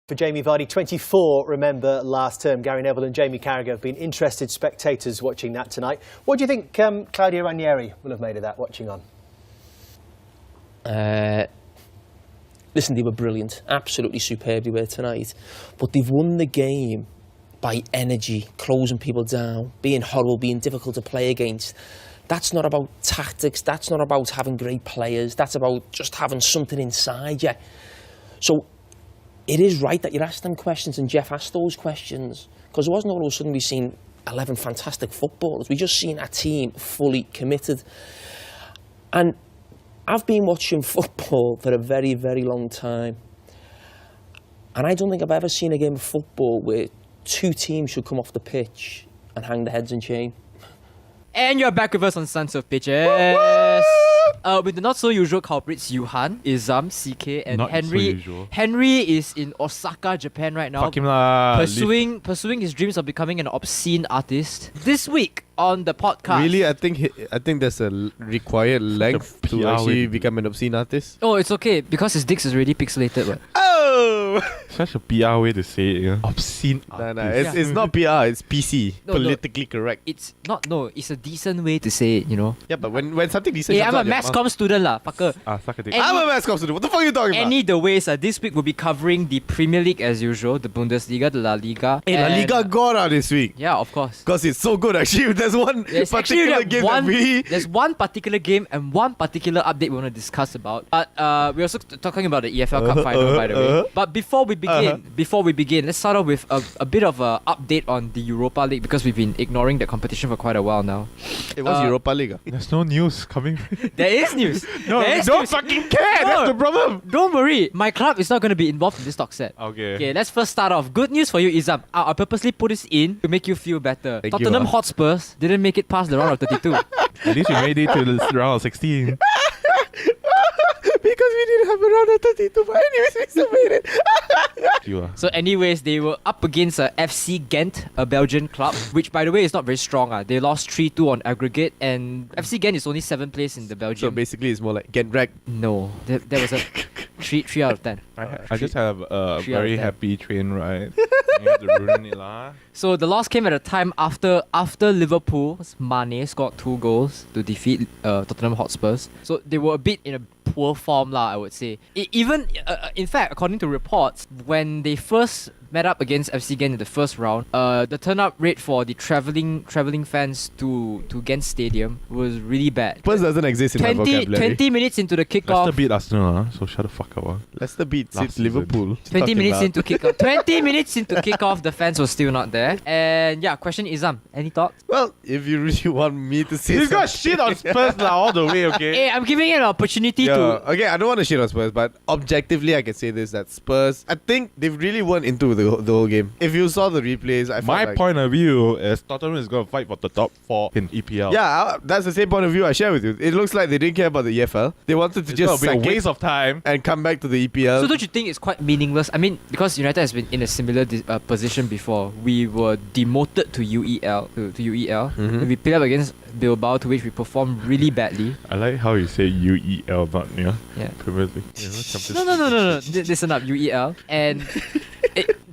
For Jamie Vardy, 24, remember, last term. Gary Neville and Jamie Carragher have been interested spectators watching that tonight. What do you think Claudio Ranieri will have made of that, watching on? Listen, they were brilliant. Absolutely superb they were tonight. But they've won the game by energy, closing people down, being horrible, being difficult to play against. That's not about tactics. That's not about having great players. That's about just having something inside you. So it is right that you asked them questions, and Jeff asked those questions, because it wasn't all of a sudden we've seen 11 fantastic footballers. We just seen a team fully committed. And I've been watching football for a very, very long time, and I don't think I've ever seen a game of football where two teams should come off the pitch and hang their heads in shame. And you're back with us on Sons of Pitches. With the not-so-usual culprits, Yuhan, Izam, CK, and Not Henry. so usual. Henry is in Osaka, Japan right now, Fuck him lah. pursuing his dreams of becoming an obscene artist. This week on the podcast... Really? I think there's a required length to PR actually way. become an obscene artist. Oh, it's okay, because his dick is already pixelated. But. Oh! Such a PR way to say it. Yeah. Obscene. No, artist. it's not PR, it's PC. No, politically correct. It's not, no, it's a decent way to say it, you know. Yeah, but when something decent Hey, comes I'm a out your mass mouth- comm student lah, fucker. Suck a dick. And- I'm a mass comm student. What the fuck are you talking about? Any the ways, this week we'll be covering the Premier League as usual, the Bundesliga, the La Liga. Hey, La and- Liga gone this week. Yeah, of course. Because it's so good actually. There's one There's actually particular game that we... There's one particular game and one particular update we want to discuss about. But we're also talking about the EFL Cup Final, by the way. But before we begin, let's start off with a bit of an update on the Europa League, because we've been ignoring the competition for quite a while now. It was Europa League. There's no news coming. There is news. No, There we is don't news. fucking care. That's the problem. Don't worry, my club is not going to be involved in this talk set. Okay. Okay, let's first start off. Good news for you, Izam. I purposely put this in to make you feel better. Thank you, Tottenham Hotspurs didn't make it past the round of 32. At least we made it to the round of 16. Because we didn't have a round of 32, but anyways, we still made it. You are. So anyways, they were up against FC Ghent, a Belgian club, which by the way is not very strong. They lost 3-2 on aggregate, and FC Ghent is only 7th place in the So Belgium. basically, it's more like get wrecked. No, there was a 3 out of 10. I just have a 3 out of very 10. happy train ride. You have to ruin it lah. So the loss came at a time after Liverpool's Mane scored 2 goals to defeat Tottenham Hotspurs. So they were a bit in a poor form lah, I would say. In fact, according to reports, when they first met up against FC Ghent in the first round, the turn-up rate for the travelling fans to Ghent Stadium was really bad. Spurs doesn't exist in my vocabulary. 20 minutes into the kickoff. Leicester beat Arsenal, so shut the fuck up. Leicester beat Last season. Liverpool. 20 minutes into kickoff. 20 minutes into kickoff, the fans were still not there. And yeah, question Izam, any thoughts? Well, if you really want me to say You got something- shit on Spurs now all the way, okay? Hey, I'm giving it an opportunity Yeah, to... okay, I don't want to shit on Spurs, but objectively, I can say this, that Spurs, I think they really weren't into the whole game. If you saw the replays, I felt My like... point of view is Tottenham is going to fight for the top 4 in EPL. Yeah, that's the same point of view I share with you. It looks like they didn't care about the EFL. They wanted to It's just going to be sack a it waste of time. and come back to the EPL. So don't you think it's quite meaningless? I mean, because United has been in a similar position before. We were demoted to UEL. To UEL. Mhm. We played up against Bilbao, to which we performed really badly. I like how you say UEL, not Yeah. Premier League. You know, Champions No. Listen up, UEL. And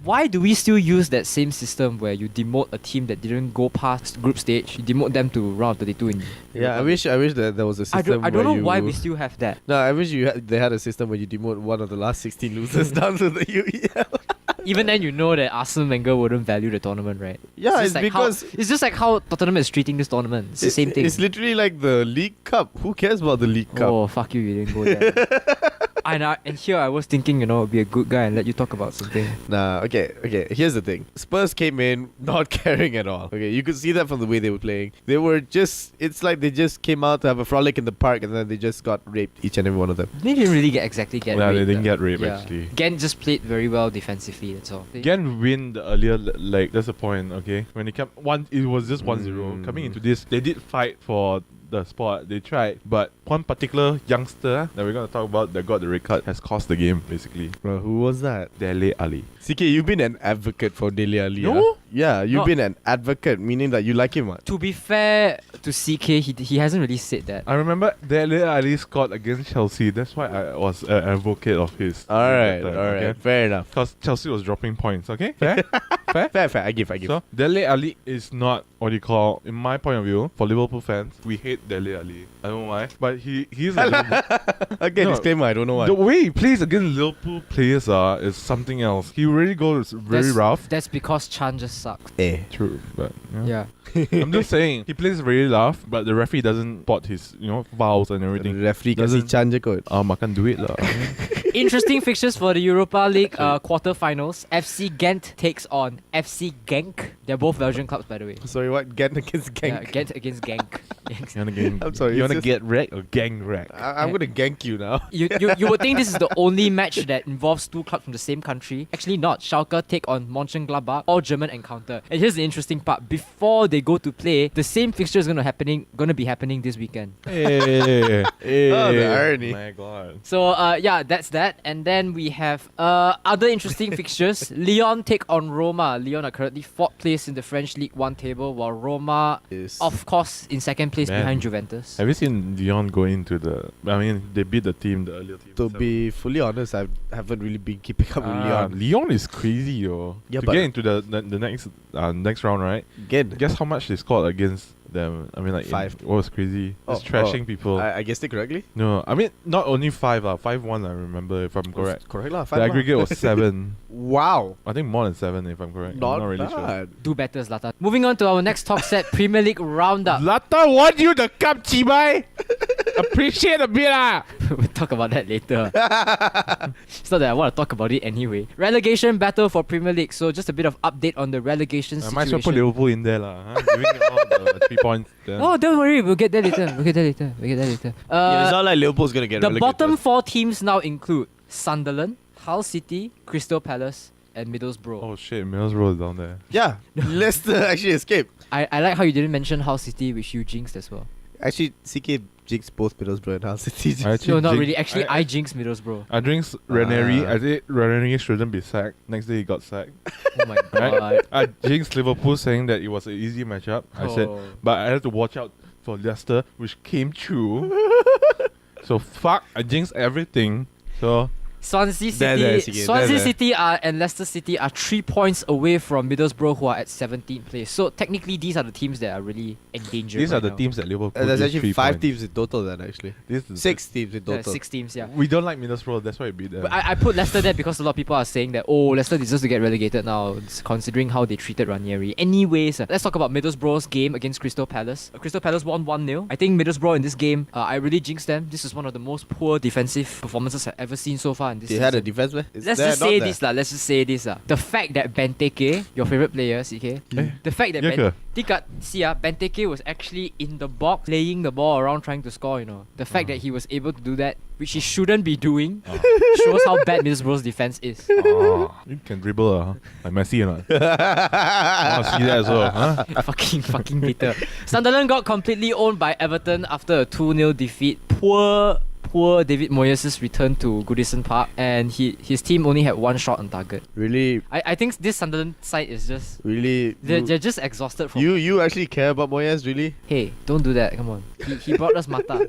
why do we still use that same system where you demote a team that didn't go past group stage? You demote them to round of 32 in yeah, I wish that there was a system I don't know where why you- we still have that. No, I wish they had a system where you demote one of the last 16 losers down to the UEL. Even then, you know that Arsene Wenger wouldn't value the tournament, right? Yeah, just it's like because... it's just like how Tottenham is treating this tournament. It's the same thing. It's literally like the League Cup. Who cares about the League Cup? Oh, fuck you didn't go there. And here I was thinking, be a good guy and let you talk about something. Nah, okay. Here's the thing. Spurs came in not caring at all. Okay, you could see that from the way they were playing. They were just... It's like they just came out to have a frolic in the park and then they just got raped, each and every one of them. They didn't really get raped. Yeah, they didn't get raped, Yeah. actually. Ghent just played very well defensively, that's all. Ghent win the earlier leg. That's the point, okay? When they came it was just 1-0. Coming into this, they did fight for the spot. They tried, but one particular youngster that we're gonna talk about that got the red card has cost the game, basically. Bro, who was that? Dele Alli. CK, you've been an advocate for Dele Alli. No, Yeah, you've No. been an advocate, meaning that you like him, what? To be fair to CK, he hasn't really said that. I remember Dele Ali scored against Chelsea. That's why I was an advocate of his. Alright, that time, alright. okay? Fair enough. Because Chelsea was dropping points, okay? Fair? Fair. I give. So, Dele Ali is not what you call, in my point of view, for Liverpool fans, we hate Dele Ali. I don't know why. But he's a Liverpool. Again, No, disclaimer, I don't know why. The way he plays against Liverpool players is something else. He really goes very rough. That's because Chan just sucks. True, but Yeah. I'm just saying, he plays really rough, but the referee doesn't spot his, fouls and The everything. referee kasi Doesn't- chan je kot. Makan duit lah. Interesting fixtures for the Europa League quarterfinals. FC Ghent takes on FC Genk. They're both Belgian clubs, by the way. Sorry, what? Ghent against Yeah, Genk? Ghent against Genk. You wanna get, I'm sorry, you wanna it's get wrecked or gang wrecked? I'm gonna gank you now. You would think this is the only match that involves two clubs from the same country. Actually not. Schalke take on Mönchengladbach, all German encounter. And here's the interesting part. Before they go to play, the same fixture is gonna be happening this weekend. Hey, Oh, the irony. My God. So yeah, that's that. And then we have other interesting fixtures. Lyon take on Roma. Lyon are currently 4th place in the French League 1 table, while Roma, Is of course, in 2nd place Man. behind Juventus. Have you seen Lyon go into the? I mean, they beat the earlier team. To be fully honest, I haven't really been keeping up with Lyon. Lyon is crazy, yo. Yeah, to but- get into the next round, right? Again, Guess how much they scored against them? I mean, like 5. It was crazy. Oh, Just trashing people. I guessed it correctly. No, I mean not only 5, 5-1. I remember if I'm correct. Correct lah. The aggregate was 7. Wow. I think more than 7 if I'm correct. Not I'm not really bad. Do better, Zlatan. Moving on to our next talk set, Premier League roundup. Zlatan won you the cup, Chibai. Appreciate a bit lah. We'll talk about that later. It's not that I want to talk about it anyway. Relegation battle for Premier League. So just a bit of update on the relegation I might as well put situation. Liverpool in there lah. Giving all the 3 points. Then. Oh, don't worry. We'll get there later. Yeah, it's not like Liverpool's gonna get The relegated. bottom 4 teams now include Sunderland, Hull City, Crystal Palace, and Middlesbrough. Oh shit, Middlesbrough is down there. Yeah, Leicester actually escaped. I like how you didn't mention Hull City, which you jinxed as well. Actually, CK jinxed both Middlesbrough and Hull City. I actually No, not jinx- really. Actually, I jinxed Middlesbrough. I drinks Ranieri. I said Ranieri shouldn't be sacked. Next day he got sacked. Oh my Right? god. I jinxed Liverpool saying that it was an easy matchup. I said, Oh. but I had to watch out for Leicester, which came true. So fuck, I jinxed everything. So Swansea There, City, CK, Swansea there. City and Leicester City are 3 points away from Middlesbrough, who are at 17th place. So technically, these are the teams that are really endangered. these are right the now. teams that Liverpool. There's give actually 3 5 points. teams in total then actually. This is 6 teams in Yeah, total. 6 teams, yeah. We don't like Middlesbrough. That's why we beat them. But I put Leicester there because a lot of people are saying that, oh, Leicester deserves to get relegated now, considering how they treated Ranieri. Anyways, let's talk about Middlesbrough's game against Crystal Palace. Crystal Palace won 1-0. I think Middlesbrough in this game, I really jinxed them. This is one of the most poor defensive performances I've ever seen so far in this They season. had a defense, man. Let's just say this lah. Let's just say this lah. The fact that Benteke, your favorite player, CK, the fact that Benteke was actually in the box, playing the ball around, trying to score. You know, the fact that he was able to do that, which he shouldn't be doing, shows how bad Middlesbrough's defense is. You can dribble, like Messi or not? I want to see that as well, huh? fucking bitter. Sunderland got completely owned by Everton after a 2-0 defeat. Poor David Moyes' return to Goodison Park, and his team only had 1 shot on target. Really, I think this Sunderland side is just really. they're just exhausted from. You actually care about Moyes, really? Hey, don't do that. Come on. He brought us Mata.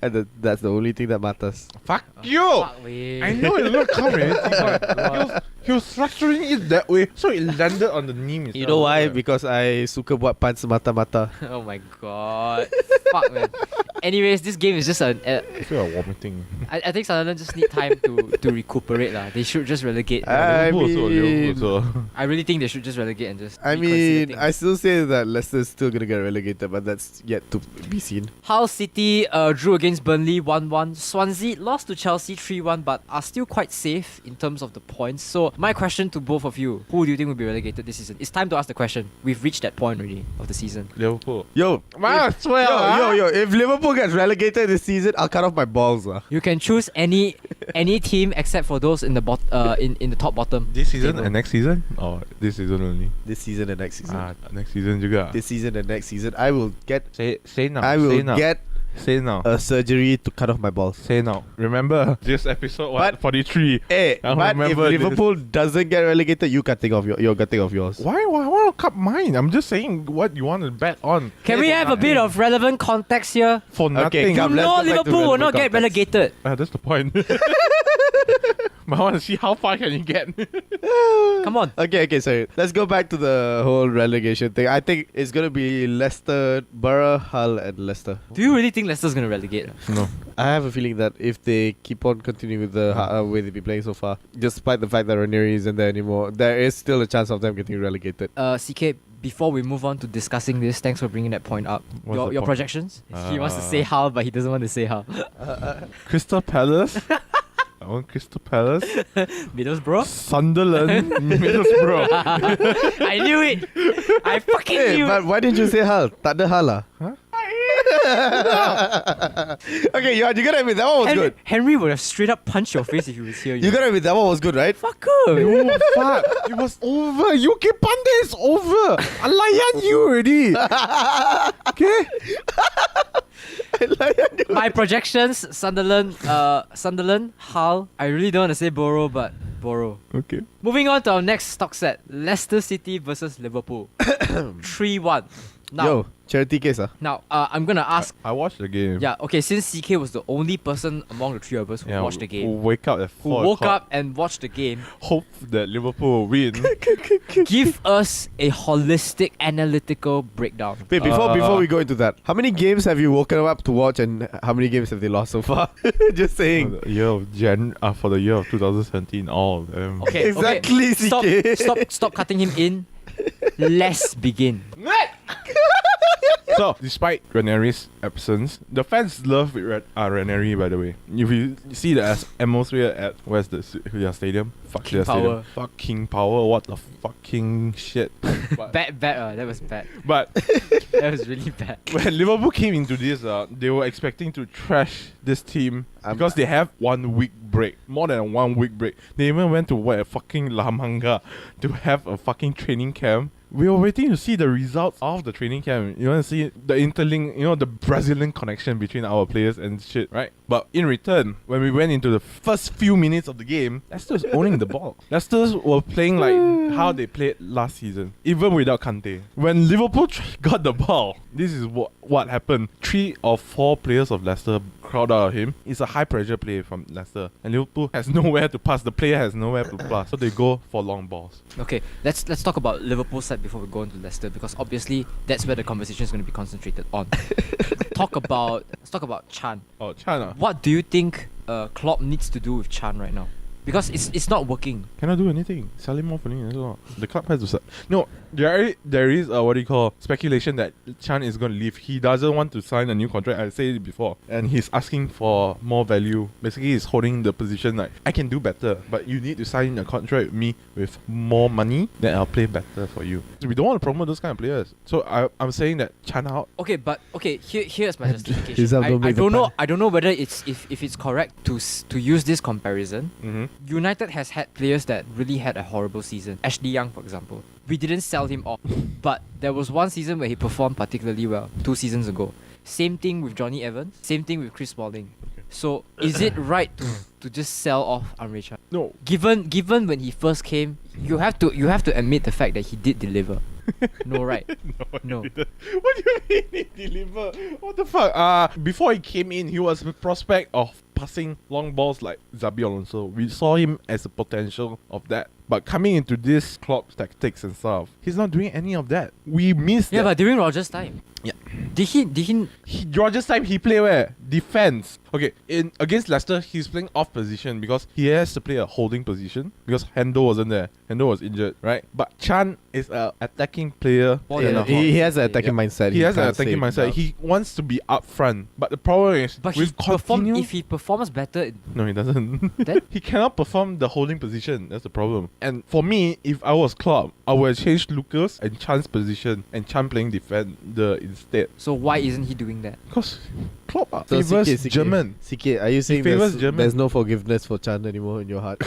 And that's the only thing that matters. Fuck you! Fuck, weh. I know it looked coming. God. He was structuring it that way, so it landed on the knee. You know why? Because I suka buat pants mata-mata. Oh my god. Fuck, man. Anyways, this game is just I feel like vomiting. I think Sunderland just need time to recuperate lah. They should just relegate. I Liverpool mean, also. I really think they should just relegate and just. I reconsider mean, things. I still say that Leicester is still gonna get relegated, but that's yet to be seen. Hull City drew against Burnley 1-1. Swansea lost to Chelsea 3-1, but are still quite safe in terms of the points. So my question to both of you: who do you think will be relegated this season? It's time to ask the question. We've reached that point already of the season. Liverpool. Yo, if Liverpool gets relegated this season, I'll cut off my balls. You can choose any team except for those in the in the top bottom. This season table. and next season? Or this season only? This season and next season. Next season juga. This season and next season, I will get. Say now. I say will now. get Say now. A surgery to cut off my balls. Say now. Remember this episode But- 43. Hey, I but if remember this. Liverpool doesn't get relegated, you're cutting off yours. Why want to cut mine? I'm just saying what you want to bet on. Can we have a bit of relevant context here? For nothing. Okay, come, You let's know go back to Liverpool will not get relevant context. relegated. That's the point. But I want to see how far can you get. Come on. Okay, sorry. Let's go back to the whole relegation thing. I think it's going to be Leicester, Borough, Hull, and Leicester. Do you really think Leicester's going to relegate? No. I have a feeling that if they keep on continuing with the way they've been playing so far, despite the fact that Ranieri isn't there anymore, there is still a chance of them getting relegated. CK, before we move on to discussing this, thanks for bringing that point up. What's Your the point? projections? He wants to say how, but he doesn't want to say how. Crystal Palace. I want Crystal Palace. Middlesbrough? Sunderland. Middlesbrough. I knew it! I fucking Hey, knew but it! why didn't you say Hull? Tak ada Hull lah. Huh? Okay, you gotta admit that one was good. Henry would have straight up punched your face if he was here. You gotta admit that one was good, right? Fuck off! No, fuck. It was over. UK Panda is over. I layan you already. Okay? My projections, Sunderland, Hull. I really don't want to say Borough, but Borough. Okay. Moving on to our next stock set. Leicester City versus Liverpool. 3-1. Now, Yo, charity case now I'm gonna ask. I watched the game. Yeah, okay, since CK was the only person among the three of us who watched the Who game, wake up at who 4 woke o'clock, up and watched the game, hope that Liverpool will win. give us a holistic, analytical breakdown. Wait, before we go into that, how many games have you woken up to watch and how many games have they lost so far? Just For saying. the year of for the year of 2017, all of them. Okay, Exactly, okay. CK. Stop cutting him in. Let's begin. So, despite Ranieri's absence, the fans love Ranieri, by the way. If you see the atmosphere at where's their stadium? Fuck King their stadium. Power. Fuck King Power. What the fucking shit. but Bad, that was bad. but That was really bad. when Liverpool came into this, they were expecting to trash this team because they have 1 week break. More than 1 week break. They even went to fucking La Manga to have a fucking training camp. We were waiting to see the results of the training camp. You want to see the interlink, the Brazilian connection between our players and shit, right? But in return, when we went into the first few minutes of the game, Leicester was owning the ball. Leicester were playing like how they played last season, even without Kante. When Liverpool got the ball, this is what happened. 3 or 4 players of Leicester crowd out of him. It's a high pressure play from Leicester, and Liverpool has nowhere to pass. The player has nowhere to pass, so they go for long balls. Okay, let's talk about Liverpool side before we go into Leicester, because obviously that's where the conversation is going to be concentrated on. Let's talk about Chan. Oh, China What do you think Klopp needs to do with Chan right now? Because it's not working. cannot do anything. Sell him off only. That's all. The club has to sell. No, there is speculation that Chan is going to leave. He doesn't want to sign a new contract. I said it before, and he's asking for more value. Basically, he's holding the position like, I can do better, but you need to sign a contract with me with more money. Then I'll play better for you. So we don't want to promote those kind of players. So I'm saying that Chan out. Okay, but here's my His justification. out don't I make the don't know. pun. I don't know whether it's if it's correct to use this comparison. Mm-hmm. United has had players that really had a horrible season. Ashley Young, for example. We didn't sell him off, but there was one season where he performed particularly well, 2 seasons ago. Same thing with Johnny Evans. Same thing with Chris Smalling. So is it right to just sell off Amre Chan? No. Given when he first came, you have to admit the fact that he did deliver. No, right? No. What do you mean he deliver? What the fuck? Before he came in, he was a prospect of passing long balls like Xabi Alonso. We saw him as a potential of that. But coming into this Klopp's tactics and stuff, he's not doing any of that. We missed Yeah, that. but during Rodgers' time. Yeah. Did he Rodgers' time, he played where? Defense. Okay, against Leicester, he's playing off position because he has to play a holding position because Hendo wasn't there. Hendo was injured, right? But Chan is an attacking player. more than a He horse? has an attacking mindset. He has an can't attacking save mindset. now. He wants to be up front. But the problem is, But with if he performs better, No, he doesn't. Then? He cannot perform the holding position. That's the problem. And for me, if I was Klopp, I would have changed Lucas and Chan's position and Chan playing defender instead. so why isn't he doing that? Because Klopp So favors German. CK, are you saying favors German. there's no forgiveness for Chan anymore in your heart?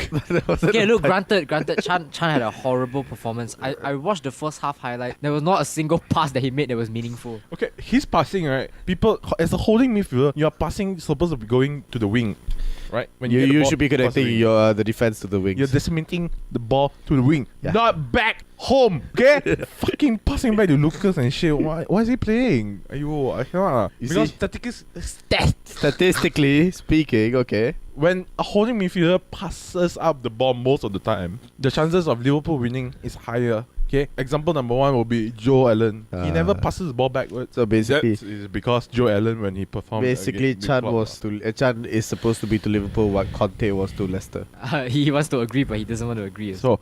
Okay, look, granted, Chan had a horrible performance. I watched the first half highlight. There was not a single pass that he made that was meaningful. Okay, he's passing, right? People, as a holding midfielder, you're passing supposed to be going to the wing, right? When get the You ball, should be pass the connecting wing. your the defense to the wings. You're disseminating the ball to the wing, Yeah. not back home. Okay, fucking passing back to Lucas and shit. Why is he playing? Ayo, I cannot. You Because see- Statistically speaking, okay. when a holding midfielder passes up the ball most of the time, the chances of Liverpool winning is higher. Okay, example number one will be Joe Allen. He never passes the ball backwards. So basically, That is because Joe Allen, when he performed, basically against Chan Klopp, was to Chan is supposed to be to Liverpool what Conte was to Leicester. He wants to agree, but he doesn't want to agree. So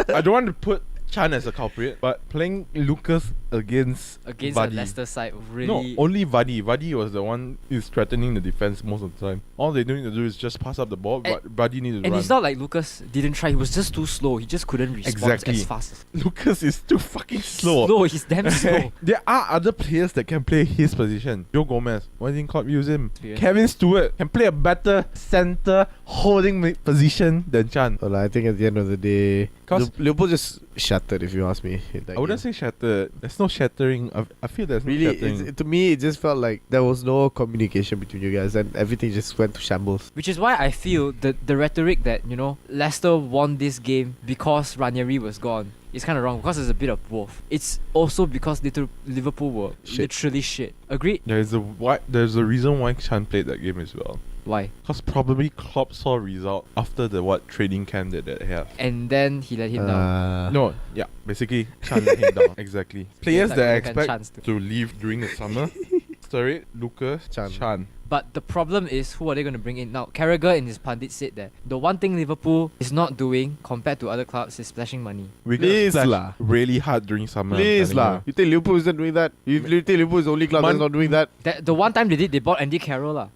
I don't want to put Chan as a culprit, but playing Lucas against a Vardy. Leicester side, No, really. only Vardy. Vardy was the one who's threatening the defense most of the time. All they need to do is just pass up the ball, but Vardy needs to And run. it's not like Lucas didn't try. He was just too slow. He just couldn't respond Exactly. as fast. As Lucas is too fucking slow. Slow. He's damn slow. There are other players that can play his position. Joe Gomez, why didn't Klopp use him? Experience. Kevin Stewart can play a better center holding position than Chan. Well, I think at the end of the day, 'Cause- Liverpool just shattered. If you ask me, in that I wouldn't game. say shattered. There's no shattering. I feel there's no Really, shattering. to me, it just felt like there was no communication between you guys, and everything just went to shambles. Which is why I feel the rhetoric that, you know, Leicester won this game because Ranieri was gone is kind of wrong, because it's a bit of both. It's also because Liverpool were Shit. literally shit. Agreed? There's a reason why Chan played that game as well. Why? Because probably Klopp saw result after the training camp that they have. And then he let him down. No, yeah, basically Chan let him down. Exactly. Players Like that I American chance expect to- to leave during the summer: Sturridge, Lucas, Chan. But the problem is, who are they going to bring in? Now, Carragher in his pundit said that the one thing Liverpool is not doing compared to other clubs is splashing money. We Please got lah. really hard during summer. I'm Please telling lah. you. You think Liverpool isn't doing that? You think Liverpool is the only club that's not doing that? The one time they bought Andy Carroll lah,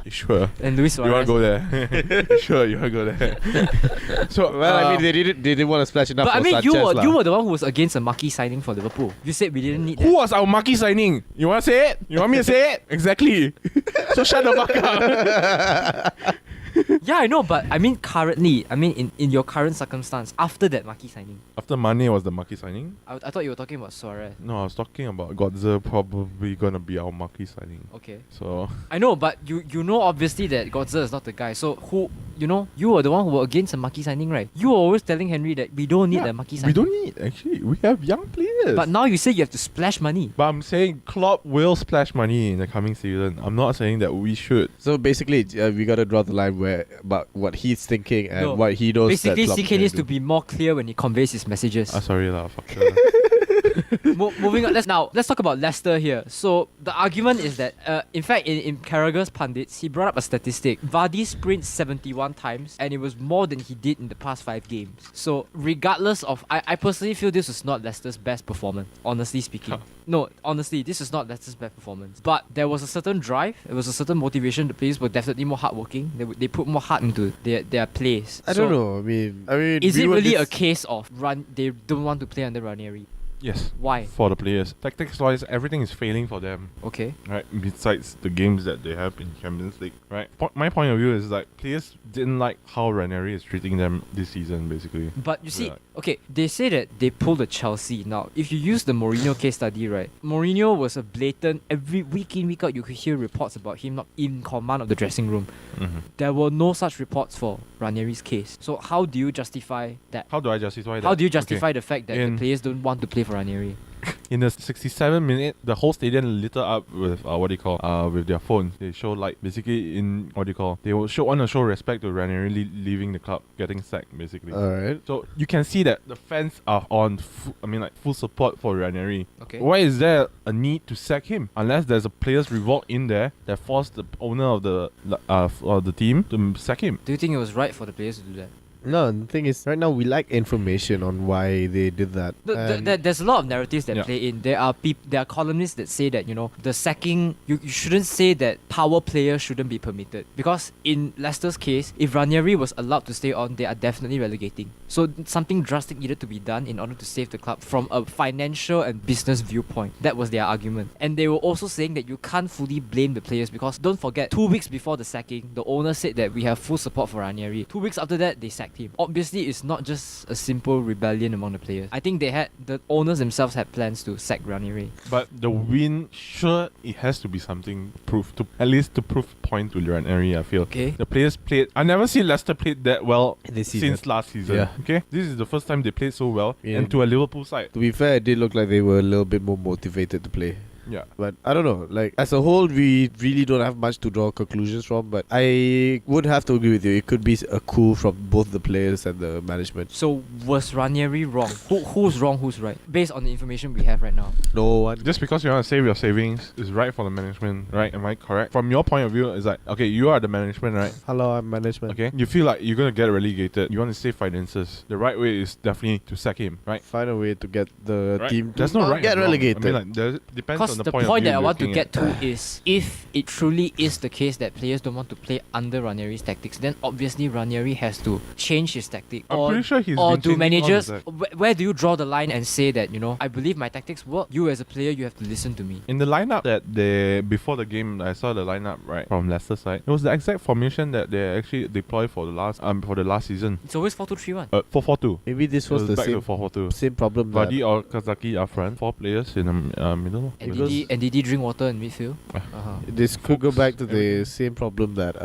Sure. and Luis You want Suarez. to go there? Sure, you want to go there. So, Well, I mean, they didn't want to splash enough. But I for mean, Sanchez lah. you were the one who was against a marquee signing for Liverpool. You said we didn't need that. who was our marquee signing? You want to say it? You want me to say it? Exactly. So shut the fuck up. Yeah, I know, but I mean currently, in your current circumstance, after that marquee signing, After Mane was the marquee signing? I thought you were talking about Suarez. No, I was talking about Godze probably gonna be our marquee signing. Okay. So I know, but you know obviously that Godze is not the guy. So you were the one who were against a marquee signing, right? You were always telling Henry that we don't need yeah, a marquee we signing. don't need actually. We have young players. But now you say you have to splash money. But I'm saying Klopp will splash money in the coming season. I'm not saying that we should. So basically, we gotta draw the line where about what he's thinking and No. what he knows. Basically, that Klopp CK can needs do. to be more clear when he conveys his messages. Sorry lah, fuck her. Moving on. Let's talk about Leicester here. So the argument is that, in fact, in Carragher's pundits, he brought up a statistic. Vardy sprinted 71 times, and it was more than he did in the past 5 games. So regardless of, I personally feel this was not Leicester's best performance. Honestly speaking, no, honestly, this is not Leicester's best performance. But there was a certain drive, there was a certain motivation. The players were definitely more hardworking. They put more heart into their plays. I don't know. I mean, Is we it were really a this- case of they don't want to play under Ranieri? Yes. Why? For the players. Tactics-wise, everything is failing for them. Okay. Right, besides the games that they have in Champions League, right? My point of view is like players didn't like how Ranieri is treating them this season, basically. But you see, Yeah. okay, they say that they pulled a Chelsea. Now, if you use the Mourinho case study, right? Mourinho was a blatant, every week in, week out, you could hear reports about him not in command of the dressing room. There were no such reports for Ranieri's case. So how do you justify that? How do I justify that? How do you Okay. justify the fact that the players don't want to play for Ranieri? In the 67 minute, the whole stadium lit up with with their phones. They show like basically they will want to show respect to Ranieri leaving the club, getting sacked basically. Alright. So you can see that the fans are on full support for Ranieri. Okay. Why is there a need to sack him? Unless there's a players' revolt in there that forced the owner of the team to sack him. Do you think it was right for the players to do that? No, the thing is, right now we lack information on why they did that. There's a lot of narratives that Yeah. play in. There are columnists that say that, the sacking, you shouldn't say that power players shouldn't be permitted. Because in Leicester's case, if Ranieri was allowed to stay on, they are definitely relegating. So something drastic needed to be done in order to save the club from a financial and business viewpoint. That was their argument. And they were also saying that you can't fully blame the players because don't forget, 2 weeks before the sacking, the owner said that we have full support for Ranieri. 2 weeks after that, they sacked him. Obviously, it's not just a simple rebellion among the players. I think the owners themselves had plans to sack Ranieri. But the win, sure, it has to be something proof to at least to prove point to Ranieri. I feel. Okay. The players played. I never seen Leicester played that well This season. since last season. Yeah. Okay, this is the first time they played so well, Yeah. and to a Liverpool side. To be fair, it did look like they were a little bit more motivated to play. Yeah. But I don't know. Like, as a whole, we really don't have much to draw conclusions from. But I would have to agree with you. It could be a coup from both the players and the management. So was Ranieri wrong? Who's wrong, who's right? Based on the information we have right now. No one. Just because you want to save your savings is right for the management, right? Am I correct? From your point of view, it's like, okay, you are the management, right? Hello, I'm management. Okay, you feel like you're gonna get relegated. You want to save finances. The right way is definitely to sack him, right? Find a way to get the Right? team to There's no not right get and wrong. relegated. I mean, like, there depends Because on the the point, point of view that I you're want to looking get at. to is, if it truly is the case that players don't want to play under Ranieri's tactics, then obviously Ranieri has to change his tactic. I'm pretty sure he's or been do changing managers, all of where do you draw the line and say that, I believe my tactics work? You as a player, you have to listen to me. In the lineup that they before the game, I saw the lineup right from Leicester side. It was the exact formation that they actually deployed for the last season. It's always 4-2-3-1. 4-4-2. Maybe this It was was the back to same 4-4-2. same problem that Vardy or Kazaki up front, 4 players in the middle. And Because- did he drink water in midfield? Ah. this could go back to the everything. same problem that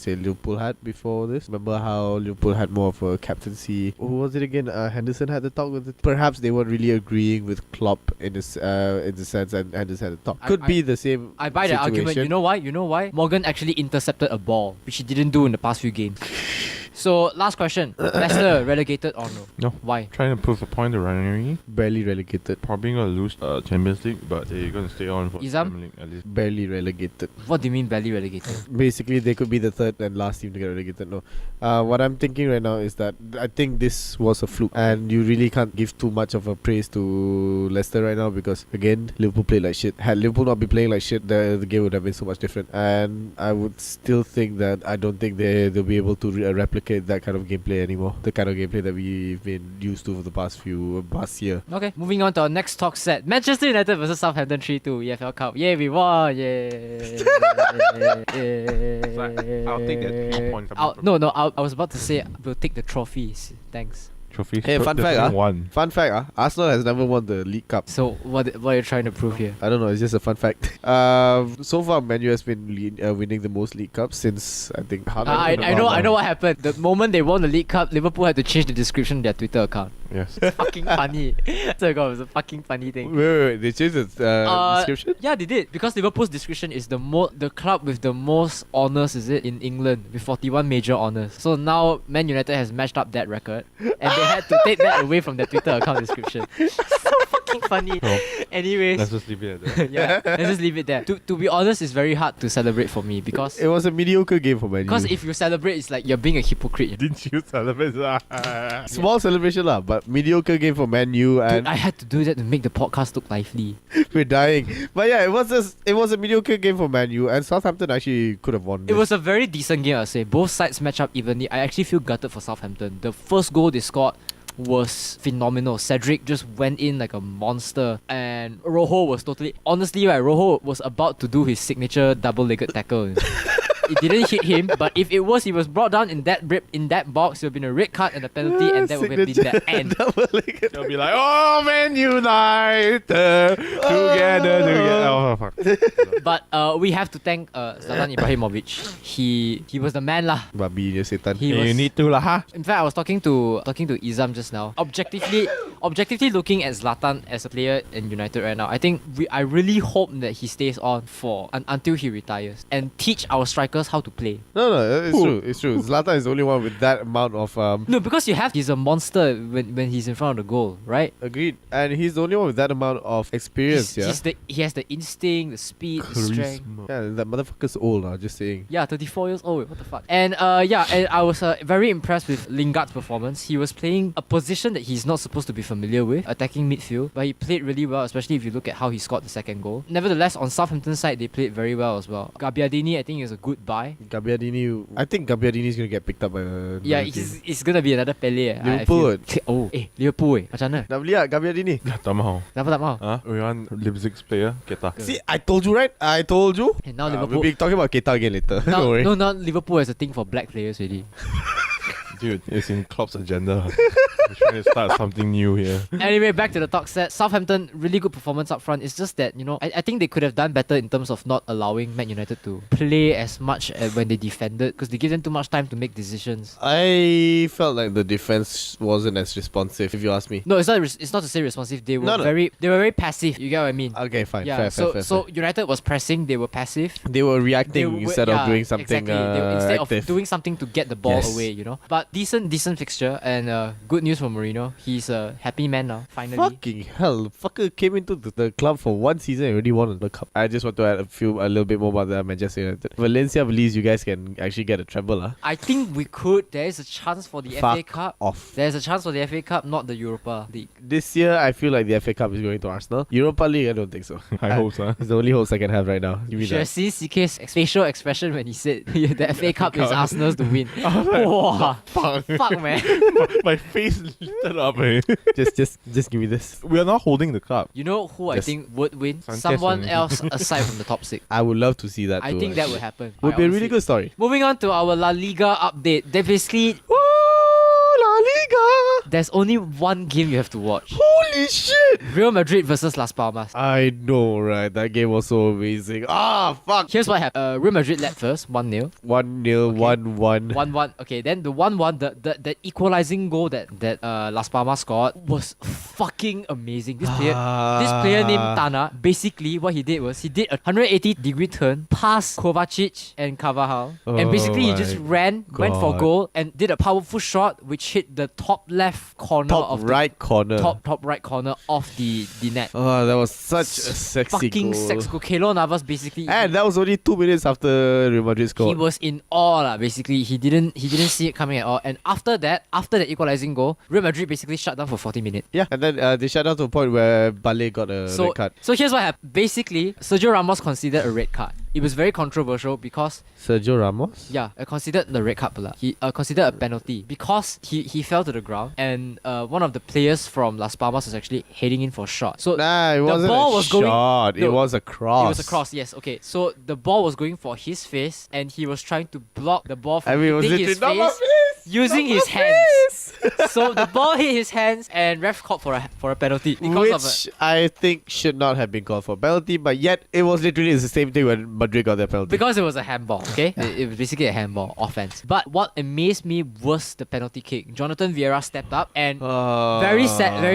Liverpool had before this. Remember how Liverpool had more of a captaincy? Who was it again? Henderson had the talk with it. Perhaps they weren't really agreeing with Klopp in the sense, and Henderson had the talk. Could be the same. I buy the argument. situation. You know why? Morgan actually intercepted a ball, which he didn't do in the past few games. So, last question. Leicester relegated or no? No. Why? Trying to prove a point to Ranieri. Barely relegated. Probably gonna lose Champions League, but they're gonna stay on for Izam? Premier League at least. Barely relegated. What do you mean barely relegated? Basically, they could be the third and last team to get relegated. No, what I'm thinking right now is that I think this was a fluke, and you really can't give too much of a praise to Leicester right now because again, Liverpool played like shit. Had Liverpool not been playing like shit, the game would have been so much different. And I would still think that I don't think they'll be able to replicate that kind of gameplay anymore. The kind of gameplay that we've been used to for the past year. Okay, moving on to our next talk set. Manchester United versus Southampton 3-2 EFL Cup. Yay, we won! Yay! I'll take that 3 points. I was about to say we'll take the trophies. Thanks. Trophies. Hey, fun fact, One. Fun fact, Arsenal has never won the League Cup. So what are you trying to prove here? I don't know, it's just a fun fact. So far, Man U has been winning the most League Cups since, I think, I know what happened. The moment they won the League Cup, Liverpool had to change the description of their Twitter account. Yes. It's fucking funny. So God, it was a fucking funny thing. Wait, they changed the description? Yeah, they did, because Liverpool's description is the club with the most honours, is it, in England, with 41 major honours. So now Man United has matched up that record, and they had to take that away from their Twitter account description. So fucking funny. Oh. Anyways, Let's just leave it at that. yeah, let's just leave it there. To be honest, it's very hard to celebrate for me because It was a mediocre game for Man U. because if you celebrate, it's like you're being a hypocrite. Didn't you celebrate? Small celebration lah, but mediocre game for Man U, Dude, and I had to do that to make the podcast look lively. we're dying. But yeah, it was a mediocre game for Man U, and Southampton actually could have won. It was a very decent game, I'd say. Both sides match up evenly. I actually feel gutted for Southampton. The first goal they scored was phenomenal. Cedric just went in like a monster, and Rojo was totally... Honestly, right, Rojo was about to do his signature double-legged tackle. It didn't hit him, but if he was brought down in that box, it would have been a red card and a penalty, and that would have been the end. They'll be like, oh, Man United together. Oh, fuck. But we have to thank Zlatan Ibrahimovic. He was the man lah. Babi dia setan. He was, You need to lah, huh? in fact, I was talking to Izam just now. Objectively, objectively looking at Zlatan as a player in United right now, I think I really hope that he stays on for until he retires and teach our strikers how to play. No, it's true. It's true. Zlatan is the only one with that amount of No, because he's a monster when he's in front of the goal, right? agreed, and he's the only one with that amount of experience. He has the instinct, the speed, the strength. Yeah, that motherfucker's old. Just saying. Yeah, 34 years old. What the fuck? And and I was very impressed with Lingard's performance. He was playing a position that he's not supposed to be familiar with, attacking midfield, but he played really well, especially if you look at how he scored the second goal. Nevertheless, on Southampton's side, they played very well as well. Gabbiadini, I think, is a good buy. Gabbiadini, I think Gabbiadini is gonna get picked up by Yeah, it's gonna be another Pele. Liverpool. Liverpool. Macam mana? Nak beli tak Gabbiadini? Tak mahu. Kenapa tak mau? We want Leipzig's player, Keita. See, I told you, right? I told you. And now We'll Liverpool. be talking about Keita again later. Don't worry. Now Liverpool has a thing for black players already. Dude, it's in Klopp's agenda. We're trying to start something new here. Anyway, back to the talk set. Southampton, really good performance up front. It's just that, I think they could have done better in terms of not allowing Man United to play as much when they defended, because they give them too much time to make decisions. I felt like the defense wasn't as responsive, if you ask me. No, it's not to say responsive. They were very passive. You get what I mean? Okay, fine. Yeah. Fair. So United was pressing. They were passive. They were reacting instead of doing something exactly. Instead active. of doing something to get the ball Yes. away, But decent fixture, and good news for Mourinho. He's a happy man now, finally. Fucking hell, fucker came into the club for one season and already won the cup. I just want to add a little bit more about that Manchester United. Valencia believes you guys can actually get a treble. I think we could. There is a chance for the FA Cup. Off. There's a chance for the FA Cup, not the Europa League. This year, I feel like the FA Cup is going to Arsenal. Europa League, I don't think so. I hope so. It's the only hopes I can have right now. Give me You should have that. seen CK's facial expression when he said the FA Cup is Arsenal's to win. Wow. Fuck, man. My face lit up. Eh? just give me this. We are not holding the cup. You know who I Yes. think would win? Sanchez Someone only. else aside from the top six. I would love to see that. I too, think that actually. would happen. Would be a really good story. Moving on to our La Liga update. They basically, La Liga! there's only one game you have to watch. Holy shit! Real Madrid versus Las Palmas. I know, right? That game was so amazing. Fuck! Here's what happened. Real Madrid led first, 1-0. 1-0, 1-1. 1-1. Okay, then the 1-1, the equalizing goal that Las Palmas scored was fucking amazing. This player named Tana, basically what he did was he did a 180-degree turn past Kovacic and Carvajal, and basically he just went for goal and did a powerful shot which hit the top left corner Top of right corner. top right corner of the net. Oh, that was such a sexy Fucking goal. sex goal. Keylor Navas basically. And that was only 2 minutes after Real Madrid he scored. was in awe lah, basically. He didn't see it coming at all. And after the equalizing goal, Real Madrid basically shut down for 40 minutes. Yeah, and then they shut down to a point where Bale got a red card. So here's what happened. Basically, Sergio Ramos considered a red card. It was very controversial because Sergio Ramos? considered the red card pula. He considered a penalty because he fell to the ground and one of the players from Las Palmas was actually heading in for a shot. So Nah, it the wasn't ball a was going- shot. It No, was a cross. it was a cross, yes. Okay, so the ball was going for his face and he was trying to block the ball from I mean, it was hitting his literally not my face face! using Not his my hands. face! So the ball hit his hands and ref called for a penalty because of Which I think should not have been called for penalty, but yet it was literally the same thing when Madrid got their penalty. because it was a handball, okay? It was basically a handball offense. But what amazed me was the penalty kick. Jonathan Vieira stepped up and very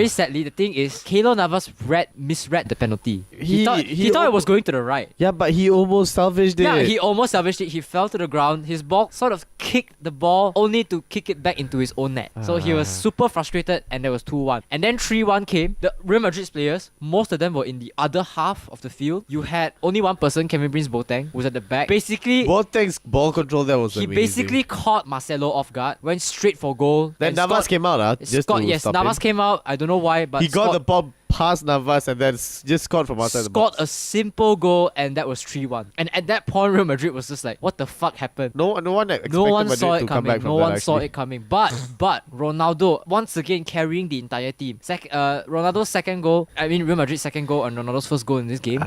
sadly, the thing is, Keylor Navas misread the penalty. He thought it was going to the right. Yeah, but he almost salvaged it. Yeah, he almost salvaged it. He fell to the ground. His ball sort of kicked the ball only to kick it back into his own net. So he was super frustrated and there was 2-1. And then 3-1 came. The Real Madrid's players, most of them were in the other half of the field. You had only one person, Kevin Prince Boateng, who was at the back. Basically, Boateng's ball control there was he amazing. basically caught Marcelo off guard, went straight for goal. Then and Navas came out, just Scott, to yes, stop Navas him. came out. I don't know why, but He got the ball past Navas and then just scored from outside the scored box. a simple goal, and that was 3-1. And at that point, Real Madrid was just like, "What the fuck happened?" No one expected No one Madrid saw to it come coming. back from No that, one saw actually. it coming. But Ronaldo once again carrying the entire team. Ronaldo's second goal. I mean Real Madrid's second goal and Ronaldo's first goal in this game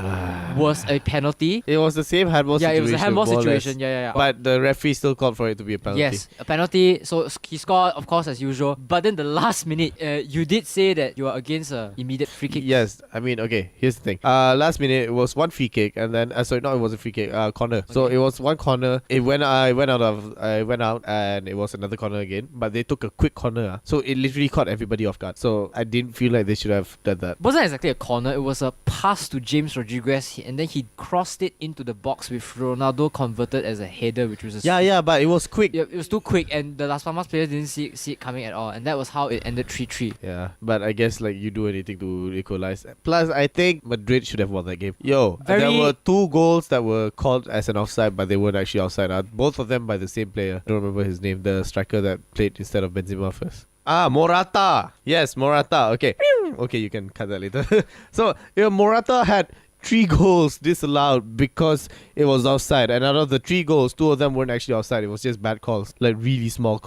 was a penalty. It was the same handball Yeah, situation. it was a handball more or less. situation. Yeah. But the referee still called for it to be a penalty. Yes, a penalty. So he scored, of course, as usual. But then the last minute, you did say that you are against immediate free kick. Yes, I mean, okay, here's the thing. Last minute, it was one free kick, and then, sorry, no, it was a free kick, corner. So Okay. it was one corner. I went out, and it was another corner again, but they took a quick corner. So it literally caught everybody off guard. So I didn't feel like they should have done that. Wasn't exactly a corner, it was a pass to James Rodriguez, and then he crossed it into the box with Ronaldo converted as a header, which was a Yeah, but it was quick. Yeah, it was too quick, and the Las Palmas players didn't see it coming at all, and that was how it ended 3-3. Yeah, but I guess like you do anything to equalize. Plus, I think Madrid should have won that game. There were 2 goals that were called as an offside, but they weren't actually offside. Both of them by the same player. I don't remember his name, the striker that played instead of Benzema first. Morata. Yes, Morata. Okay. Okay, you can cut that later. So, Morata had 3 goals disallowed because it was offside, and out of the 3 goals, 2 of them weren't actually offside. It was just bad calls, like really small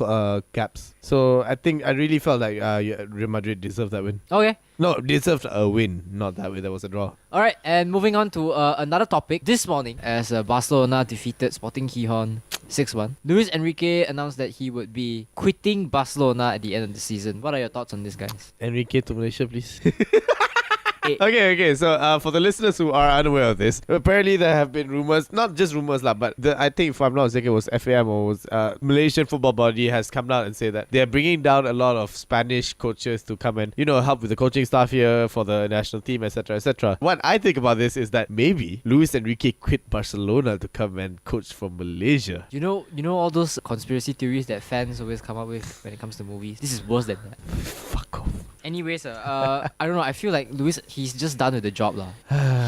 gaps. So I really felt like Real Madrid deserved that win. Okay. No, deserved a win, not that way. That was a draw. Alright, and moving on to another topic. This morning, as Barcelona defeated Sporting Gijón 6-1, Luis Enrique announced that he would be quitting Barcelona at the end of the season. What are your thoughts on this, guys? Enrique to Malaysia, please. Okay. So for the listeners who are unaware of this, apparently there have been rumors, not just rumors lah, but I think if I'm not mistaken, it was FAM or was Malaysian football body has come out and said that they are bringing down a lot of Spanish coaches to come and help with the coaching staff here for the national team, etc., etc. What I think about this is that maybe Luis Enrique quit Barcelona to come and coach from Malaysia. You know all those conspiracy theories that fans always come up with when it comes to movies? This is worse than that. Fuck off. Anyways, I don't know. I feel like Luis, he's just done with the job, lah.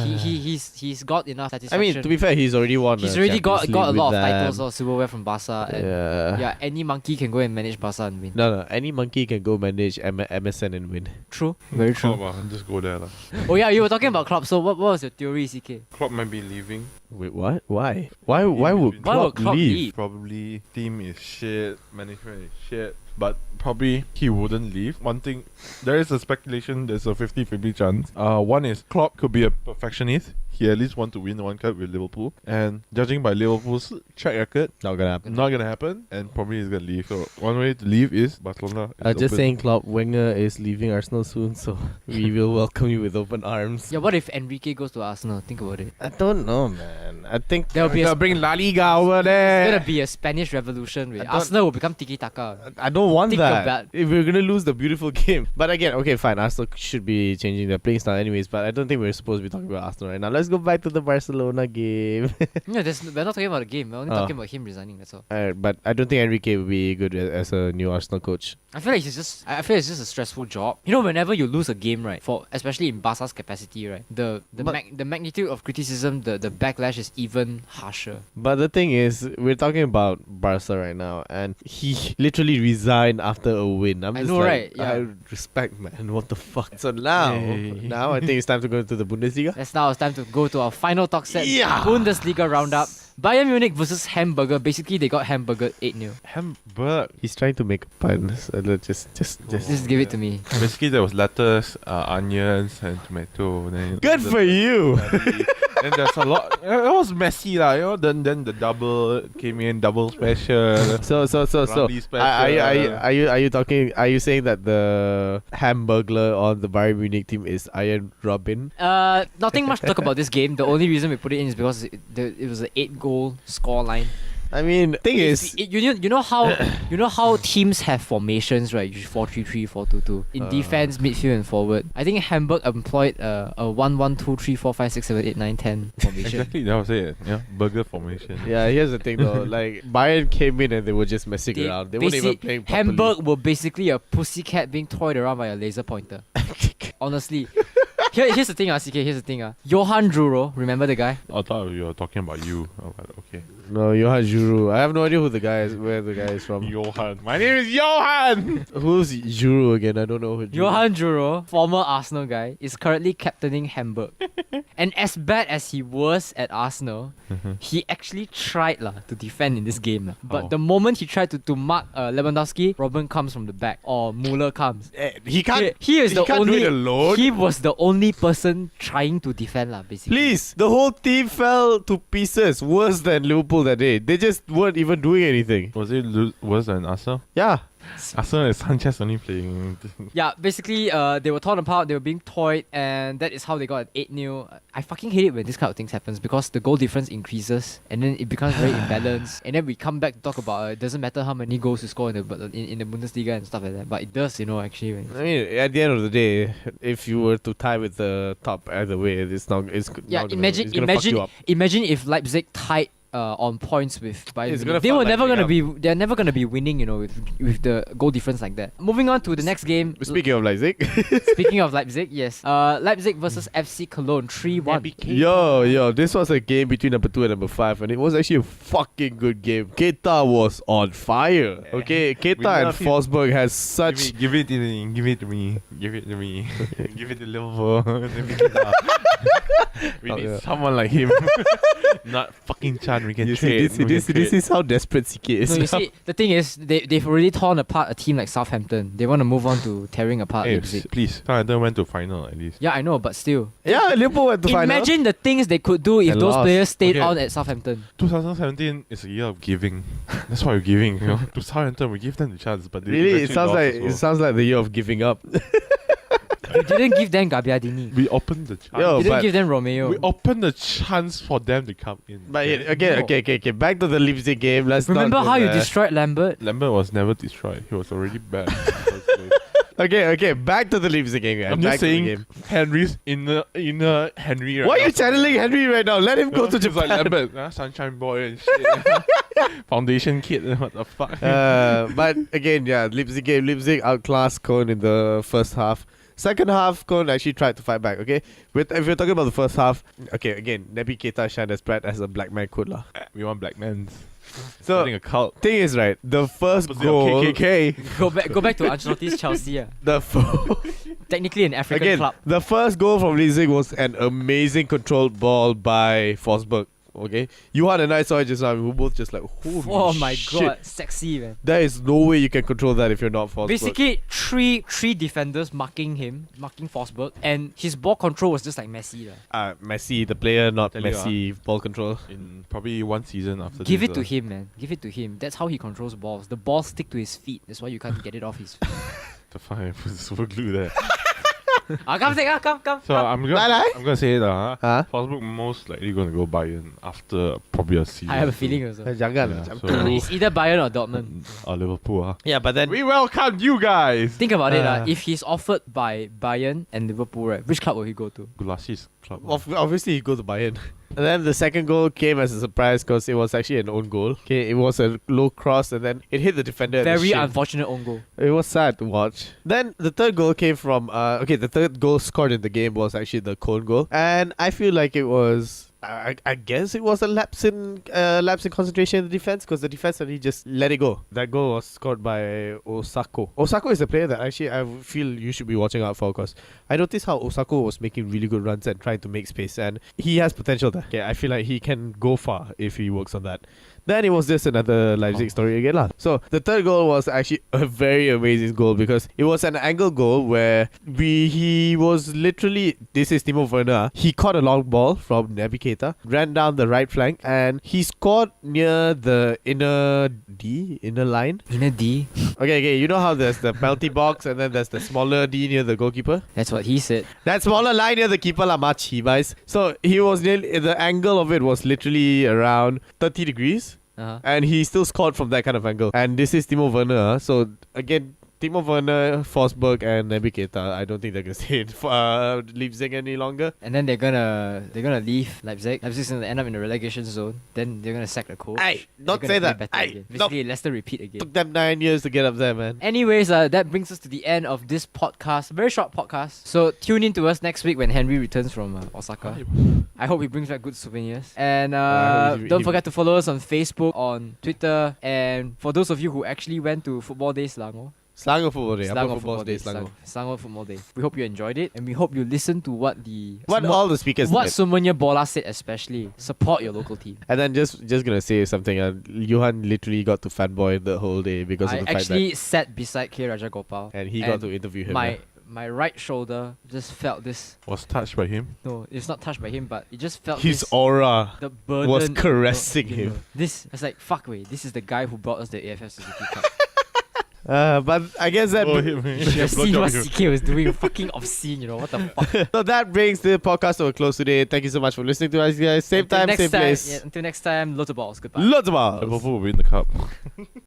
He's got enough I satisfaction. mean, to be fair, he's already won. He's already got a lot of them. titles or silverware from Barca. And yeah, any monkey can go and manage Barca and win. No, any monkey can go manage MSN and win. True, very true. Klopp, just go there lah. Oh yeah, you were talking about Klopp. So what was your theory, CK? Klopp might be leaving. Wait, what? Why would Klopp Klopp leave? leave? Probably team is shit, management is shit. But probably he wouldn't leave. One thing, there is a speculation, there's a 50-50 chance. One is Klopp could be a perfectionist. He at least want to win one cup with Liverpool. And judging by Liverpool's track record, Not gonna happen. not gonna happen. And probably he's gonna leave. So one way to leave is Barcelona. Is Just open. saying, Klopp, Wenger is leaving Arsenal soon, so we will welcome you with open arms. Yeah, what if Enrique goes to Arsenal? Think about it. I don't know, man. I think There'll be they'll bring La Liga over It's there. gonna be a Spanish revolution. With I don't- Arsenal will become tiki-taka. I don't want Think that. of that. If we're gonna lose the beautiful game. But again, okay, fine. Arsenal should be changing their playing style anyways, but I don't think we're supposed to be talking about Arsenal right now. Let's go back to the Barcelona game. Yeah, we're not talking about the game. We're only Oh. talking about him resigning. That's all. But I don't think Enrique will be good as a new Arsenal coach. I feel like I feel it's just a stressful job. You know, whenever you lose a game, right? Especially in Barca's capacity, right? The magnitude of criticism, the backlash is even harsher. But the thing is, we're talking about Barca right now, and he literally resigned after a win. I'm I just know, like, right? Yeah. I respect, man. What the fuck? So now I think it's time to go into the Bundesliga. Now it's time to go to our final talk set. Yeah. Bundesliga roundup. Bayern Munich versus Hamburger. Basically, they got Hamburger 8-0. Hamburg. He's trying to make a pun. So let's just. Just give it to me. Basically, there was lettuce, onions, and tomato. Then Good for you. Then there's a lot. It was messy lah, Then the double came in, double special. So Rugby special. are you talking? Are you saying that the Hamburglar on the Bayern Munich team is Iron Robin? Nothing much to talk about this game. The only reason we put it in is because it was an 8-goal score line. I mean, thing is, You know how teams have formations, right? Usually 4-3-3, 4-2-2 in defense, midfield, and forward. I think Hamburg employed a 1-1-2-3-4-5-6-7-8-9-10 formation. Exactly, that was it. Yeah, burger formation. yeah. Here's the thing though. Like Bayern came in and they were just messing around. They weren't even playing properly. Hamburg were basically a pussycat being toyed around by a laser pointer. Honestly. Here's the thing, CK. Here's the thing, Johan Juro, remember the guy? I thought you were talking about you. Oh, but okay. No, Johan Juru. I have no idea where the guy is from. Johan. My name is Johan! Who's Juru again? I don't know who Johan Juro, former Arsenal guy, is currently captaining Hamburg. And as bad as he was at Arsenal, he actually tried to defend in this game. But the moment he tried to mark Lewandowski, Robben comes from the back or Muller comes. He can't. He is he the can't only. do it alone. He was the only person trying to defend, basically. Please, the whole team fell to pieces. Worse than Liverpool that day. They just weren't even doing anything. Was it worse than Arsenal? Yeah. Arsenal and Sanchez only playing. Yeah, basically, they were torn apart, they were being toyed, and that is how they got an 8-0. I fucking hate it when this kind of things happens because the goal difference increases and then it becomes very imbalanced. And then we come back to talk about it doesn't matter how many goals you score in the Bundesliga and stuff like that, but it does, actually. I mean, at the end of the day, if you were to tie with the top either way, it's not. It's Yeah, not gonna, imagine it's gonna fuck you up. imagine if Leipzig tied on points with Bayern. It's gonna They fuck were never Leipzig gonna up. be. They're never gonna be winning, with the goal difference like that. Moving on to the next game. Speaking of Leipzig, Speaking of Leipzig, yes. Leipzig versus FC Cologne, 3-1. yo, this was a game between number 2 and number 5, and it was actually a fucking good game. Keita was on fire. Okay, Keita and love him. Forsberg has such. Give it to me. Give it to me. Give it to me. Give it to Liverpool. We need someone like him. Not fucking Chan. We can You trade. see, this is how desperate CK is. No, you now. see, the thing is, they've already torn apart a team like Southampton. They want to move on to tearing apart Hey, Leipzig. please. Southampton went to final at least. Yeah, I know, but still. Yeah, Liverpool went to final. Imagine the things they could do if And those lost. players stayed Okay. on at Southampton. 2017 is a year of giving. That's why we're giving. To Southampton, we give them the chance, but they Really, it eventually sounds lost like as well. it sounds like the year of giving up. You didn't give them Gabbiadini. We opened the chance. Yo, You didn't but- give them Romeo. We opened the chance for them to come in. But okay. Back to the Leipzig game. Let's Remember not go how you there. destroyed Lambert? Lambert was never destroyed. He was already bad. in the first place. Okay. Back to the Leipzig game. Guys. I'm Back just to the saying, game. Henry's inner Henry. Right Why are now. you channeling Henry right now? Let him go to He's like Japan. Lambert, sunshine boy and shit. Foundation kid. What the fuck? But again, yeah, Leipzig game. Leipzig outclassed Cologne in the first half. Second half, Cologne actually tried to fight back. Okay, if you're talking about the first half, okay, again, Naby Keita shined as bright as a black man could lah. We want black men. So Starting a cult. thing is right, the first Opposite of goal, KKK. Go back to Ancelotti's Chelsea. Technically an African again, club. the first goal from Leipzig was an amazing controlled ball by Forsberg. Okay, Johan and I saw it just now. We were both just like, holy Oh my shit. god, sexy man. There is no way you can control that if you're not Forsberg. Basically, three defenders marking Forsberg, and his ball control was just like Messi. Messi, the player, not Tell you, Messi, ball control. In probably one season after Give this, it to him, man. Give it to him. That's how he controls balls. The balls stick to his feet. That's why you can't get it off his feet. The fine put super glue there. Come. So I'm gonna say it Huh? Forsberg most likely gonna go Bayern after probably a season. I have a feeling also. Jangan lah, Yeah, jangan. It's either Bayern or Dortmund. Liverpool. Yeah, but then We welcome you guys. Think about it. If he's offered by Bayern and Liverpool, right, which club will he go to? Gulasi's club. obviously he go to Bayern. And then the second goal came as a surprise because it was actually an own goal. Okay, it was a low cross and then it hit the defender. at the Very shin. unfortunate own goal. It was sad to watch. Then the third goal came from the third goal scored in the game was actually the Cologne goal, and I feel like it was. I guess it was a lapse in concentration in the defense because the defense suddenly just let it go. That goal was scored by Osako. Osako is a player that actually I feel you should be watching out for because I noticed how Osako was making really good runs and trying to make space, and he has potential there. Okay, I feel like he can go far if he works on that. Then it was just another Leipzig story again lah. So the third goal was actually a very amazing goal because it was an angle goal where he was literally, this is Timo Werner, he caught a long ball from Naby Keita, ran down the right flank and he scored near the inner line. Inner D. Okay, you know how there's the penalty box and then there's the smaller D near the goalkeeper? That's what he said. That smaller line near the keeper la machi, guys. So he was nearly, the angle of it was literally around 30 degrees. And he still scored from that kind of angle. And this is Timo Werner. So again, Timo Werner, Forsberg, and Naby Keita. I don't think they're gonna stay in Leipzig any longer. And then they're gonna leave Leipzig. Leipzig's gonna end up in the relegation zone. Then they're gonna sack the coach. Hey, don't They're say gonna that. play better Hey, again. no. Basically, Leicester repeat again. Took them 9 years to get up there, man. Anyways, that brings us to the end of this podcast. Very short podcast. So tune in to us next week when Henry returns from Osaka. I hope he brings back good souvenirs. And I hope he- don't forget to follow us on Facebook, on Twitter, and for those of you who actually went to Football Day Selangor. Selangor Football Day. Selangor Apa Football Day, Selangor. Selangor Football Day. We hope you enjoyed it, and we hope you listened to what All the speakers what did. Sumanya Bola said, especially support your local team. And then just gonna say something. Johan literally got to fanboy the whole day because I of the fact actually sat beside K. Rajagopal, that, and he got to interview him. my right shoulder just felt this. Was touched by him. No, it's not touched by him, but it just felt His this, aura the burden was caressing you know, him. This, it's like, fuck, wait, this is the guy who brought us the AFF Suzuki Cup. But I guess that. Oh, hit me. You should have seen Blowjob what you. CK was doing. Fucking obscene, you know. What the fuck? So that brings the podcast to a close today. Thank you so much for listening to us, guys. Same Until time, next same place. Yeah, until next time, loads of balls. Goodbye. Lots of balls. Liverpool will win the cup.